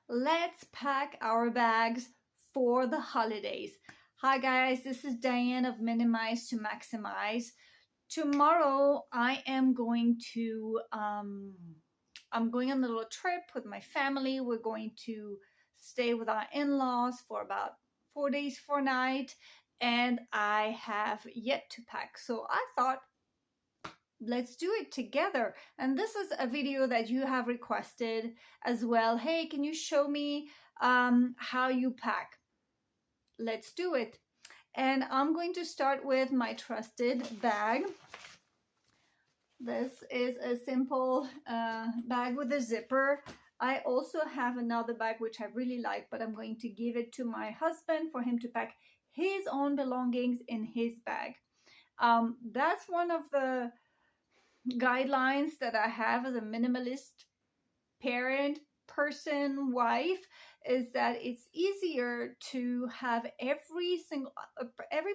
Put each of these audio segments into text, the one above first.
let's pack our bags for the holidays. Hi guys, this is Diane of Minimize to Maximize. Tomorrow I am going to I'm going on a little trip with my family. We're going to stay with our in-laws for about 4 days, 4 nights, and I have yet to pack. So I thought, let's do it together. And this is a video that you have requested as well. Hey, can you show me how you pack? Let's do it. And I'm going to start with my trusted bag. This is a simple bag with a zipper. I also have another bag which I really like, but I'm going to give it to my husband for him to pack his own belongings in his bag. That's one of the guidelines that I have as a minimalist parent, person, wife, is that it's easier to have every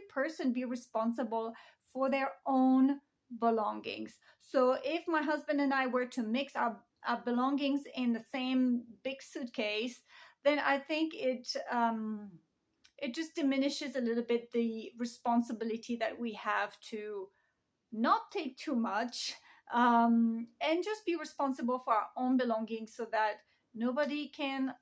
person be responsible for their own belongings. So if my husband and I were to mix our belongings in the same big suitcase, then I think it just diminishes a little bit the responsibility that we have to not take too much, and just be responsible for our own belongings, so that nobody can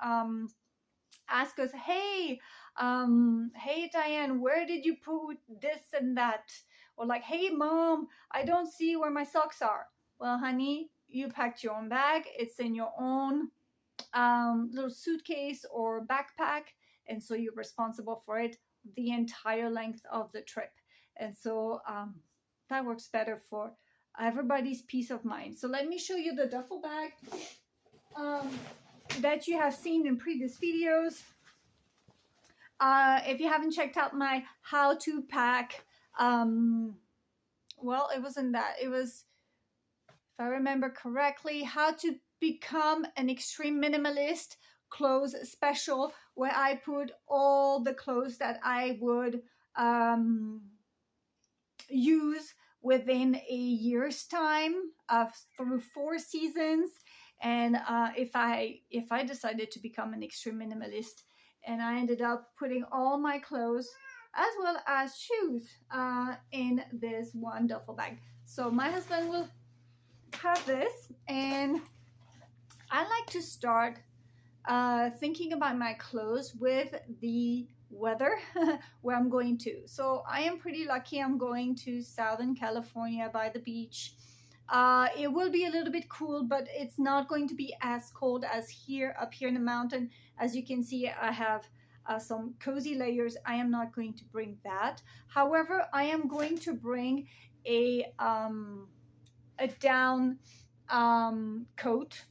ask us, hey Diane, where did you put this and that? Or like, hey mom, I don't see where my socks are. Well honey, you packed your own bag, it's in your own little suitcase or backpack, and so you're responsible for it the entire length of the trip. And so that works better for everybody's peace of mind. So let me show you the duffel bag that you have seen in previous videos. If you haven't checked out my how to pack, well, it wasn't that. It was, if I remember correctly, how to become an extreme minimalist clothes special, where I put all the clothes that I would use within a year's time, through 4 seasons. And if I decided to become an extreme minimalist, and I ended up putting all my clothes as well as shoes in this one duffel bag. So my husband will have this, and I like to start thinking about my clothes with the weather where I'm going to. So I am pretty lucky. I'm going to Southern California by the beach. It will be a little bit cool, but it's not going to be as cold as up here in the mountain. As you can see, I have some cozy layers. I am not going to bring that. However, I am going to bring a down coat,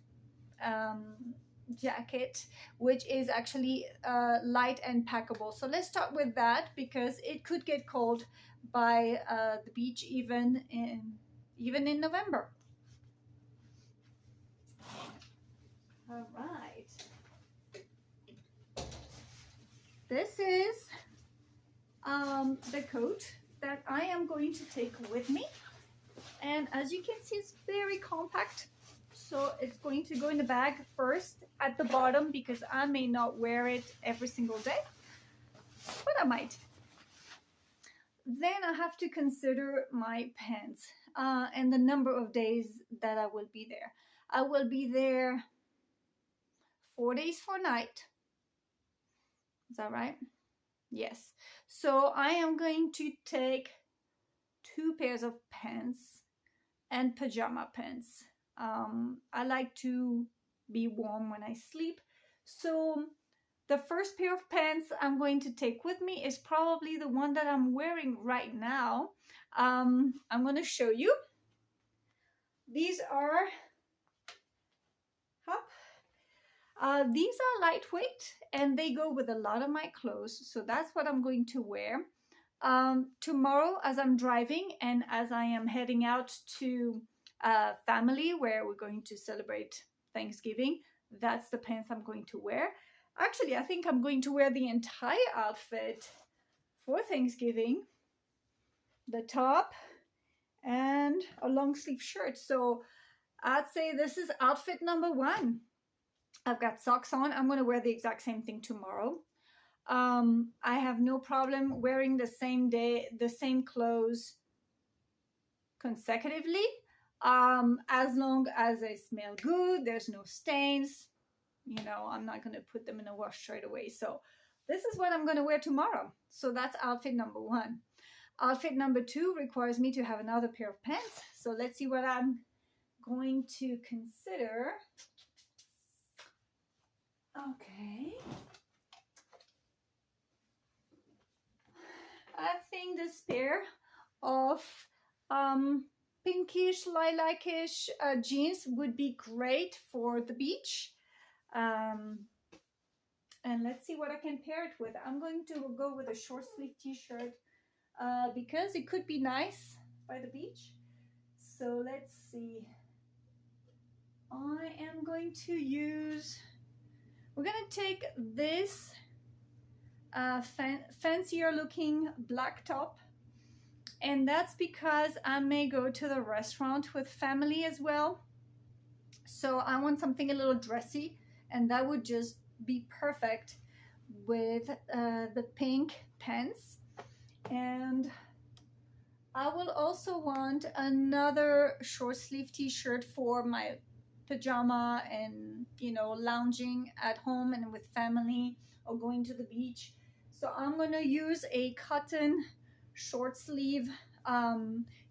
jacket, which is actually light and packable. So let's start with that, because it could get cold by the beach even in November. All right, this is the coat that I am going to take with me, and as you can see, it's very compact. So it's going to go in the bag first at the bottom, because I may not wear it every single day, but I might. Then I have to consider my pants and the number of days that I will be there. I will be there 4 days, 4 nights. Is that right? Yes. So I am going to take 2 pairs of pants and pajama pants. I like to be warm when I sleep. So the first pair of pants I'm going to take with me is probably the one that I'm wearing right now. I'm going to show you. These are these are lightweight, and they go with a lot of my clothes. So that's what I'm going to wear. Tomorrow, as I'm driving and as I am heading out to family where we're going to celebrate Thanksgiving, that's the pants I'm going to wear. Actually, I think I'm going to wear the entire outfit for Thanksgiving, the top and a long sleeve shirt. So I'd say this is outfit number 1. I've got socks on. I'm going to wear the exact same thing tomorrow. I have no problem wearing the same clothes consecutively, as long as they smell good, there's no stains. You know, I'm not going to put them in a wash straight away. So this is what I'm going to wear tomorrow. So that's outfit number 1. Outfit number 2 requires me to have another pair of pants. So let's see what I'm going to consider. Okay. I think this pair of pinkish, lilacish jeans would be great for the beach. And let's see what I can pair it with. I'm going to go with a short sleeve t-shirt because it could be nice by the beach. So let's see. I am going to use, we're going to take this fancier looking black top, and that's because I may go to the restaurant with family as well, so I want something a little dressy, and that would just be perfect with the pink pants. And I will also want another short sleeve t-shirt for my pajama and, you know, lounging at home and with family or going to the beach. So I'm going to use a cotton short sleeve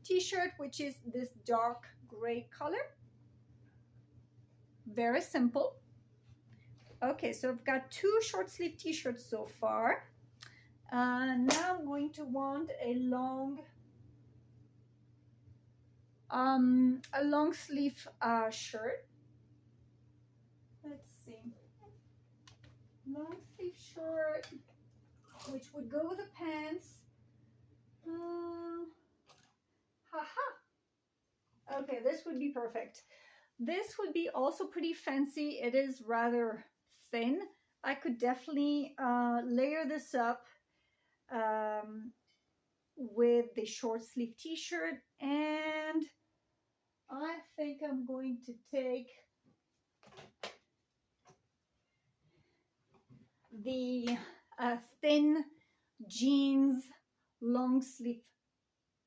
t-shirt, which is this dark gray color. Very simple. Okay, so I've got 2 short sleeve t-shirts so far. Now I'm going to want a long sleeve shirt. Let's see. Long sleeve shirt, which would go with the pants. Haha. Okay, this would be perfect. This would be also pretty fancy. It is rather thin. I could definitely layer this up with the short sleeve t-shirt, and I think I'm going to take the thin jeans long sleeve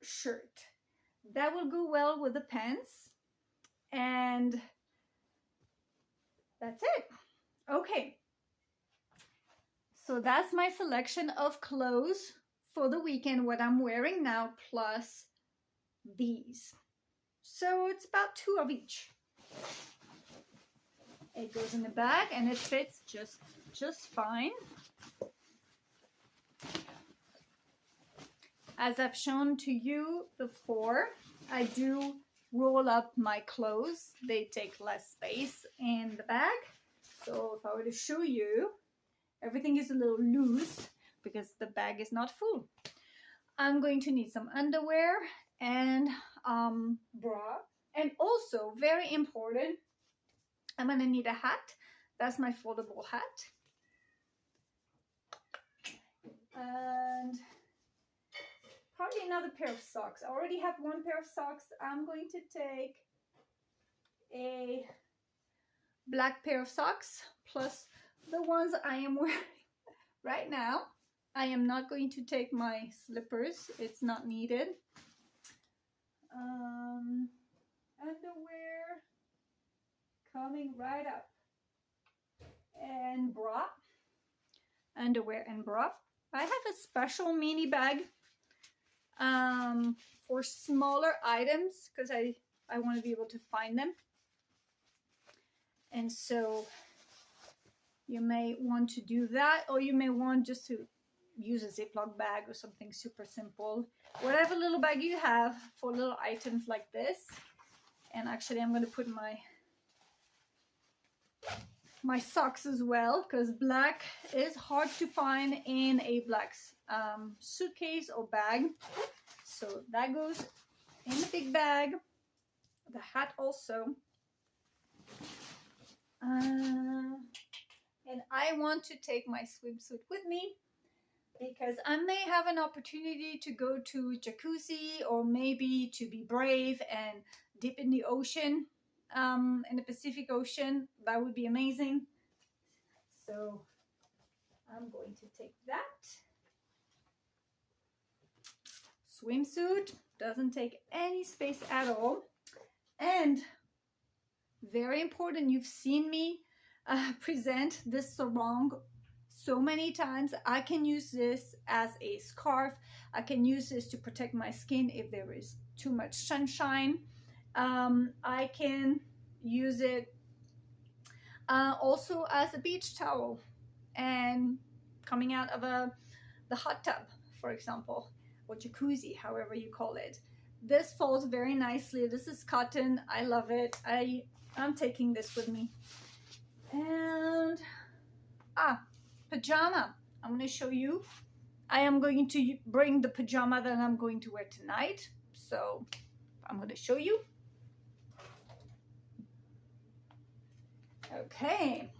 shirt. That will go well with the pants, and that's it. Okay, so that's my selection of clothes for the weekend, what I'm wearing now, plus these. So it's about 2 of each. It goes in the bag and it fits just fine. As I've shown to you before, I do roll up my clothes. They take less space in the bag. So if I were to show you, everything is a little loose because the bag is not full. I'm going to need some underwear and bra. And also, very important, I'm going to need a hat. That's my foldable hat. And probably another pair of socks. I already have 1 pair of socks. I'm going to take a black pair of socks plus the ones I am wearing right now. I am not going to take my slippers. It's not needed. Underwear coming right up. And bra. Underwear and bra. I have a special mini bag for smaller items because I want to be able to find them. And so you may want to do that, or you may want just to use a Ziploc bag or something super simple. Whatever little bag you have for little items like this. And actually I'm going to put my socks as well, because black is hard to find in a black suitcase or bag. So that goes in the big bag. The hat also. And I want to take my swimsuit with me because I may have an opportunity to go to jacuzzi, or maybe to be brave and dip in the ocean, in the Pacific Ocean. That would be amazing. So I'm going to take that. Swimsuit doesn't take any space at all. And very important, you've seen me present this sarong so many times. I can use this as a scarf. I can use this to protect my skin if there is too much sunshine. I can use it also as a beach towel and coming out of the hot tub, for example, or jacuzzi, however you call it. This falls very nicely. This is cotton. I love it. I'm taking this with me. And pajama. I'm going to show you. I am going to bring the pajama that I'm going to wear tonight. So I'm going to show you. Okay.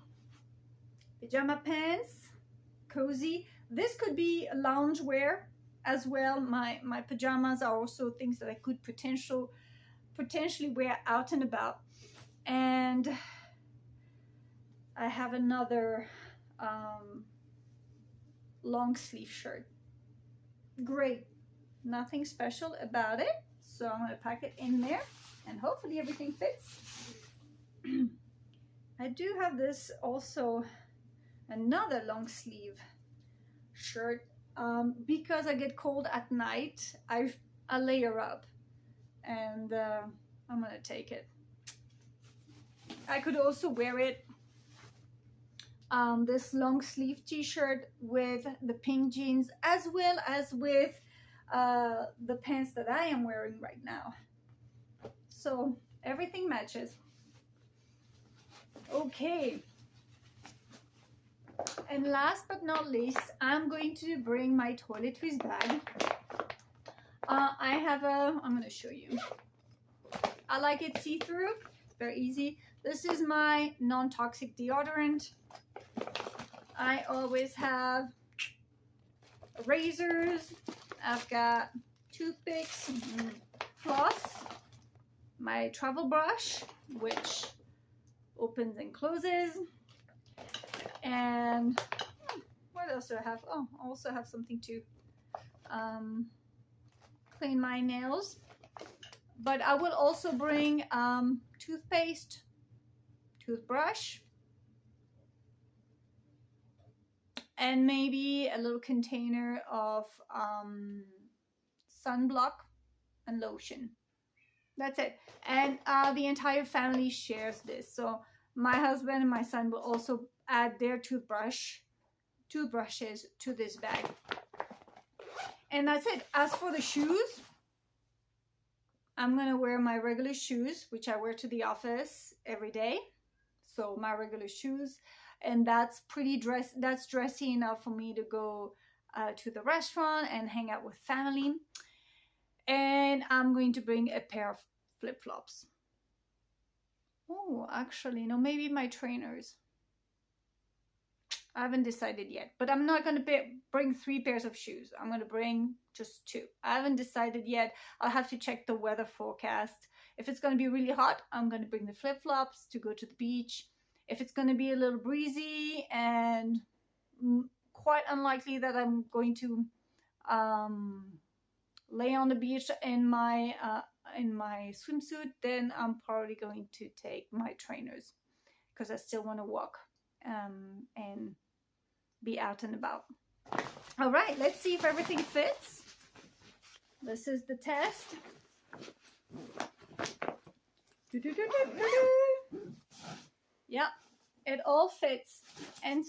Pajama pants, cozy. This could be loungewear as well. My pajamas are also things that I could potentially wear out and about. And I have another long sleeve shirt. Great, nothing special about it. So I'm going to pack it in there and hopefully everything fits. I do have this also, another long sleeve shirt. Because I get cold at night, I layer up, and I'm gonna take it. I could also wear it, this long sleeve t-shirt with the pink jeans, as well as with the pants that I am wearing right now. So everything matches. Okay. And last but not least, I'm going to bring my toiletries bag. I'm going to show you. I like it see-through, very easy. This is my non-toxic deodorant. I always have razors. I've got toothpicks, floss, my travel brush, which opens and closes. And what else do I have? Oh, I also have something to clean my nails. But I will also bring toothpaste, toothbrush, and maybe a little container of sunblock and lotion. That's it. And the entire family shares this. So my husband and my son will also add their toothbrushes to this bag. And that's it. As for the shoes, I'm going to wear my regular shoes, which I wear to the office every day. So my regular shoes. And that's dressy enough for me to go to the restaurant and hang out with family. And I'm going to bring a pair of flip-flops. Oh, actually, no, maybe my trainers. I haven't decided yet, but I'm not going to bring 3 pairs of shoes. I'm going to bring just 2. I haven't decided yet. I'll have to check the weather forecast. If it's going to be really hot, I'm going to bring the flip-flops to go to the beach. If it's going to be a little breezy and quite unlikely that I'm going to lay on the beach in my swimsuit, then I'm probably going to take my trainers because I still want to walk and be out and about. All right, let's see if everything fits. This is the test. Yeah, it all fits. And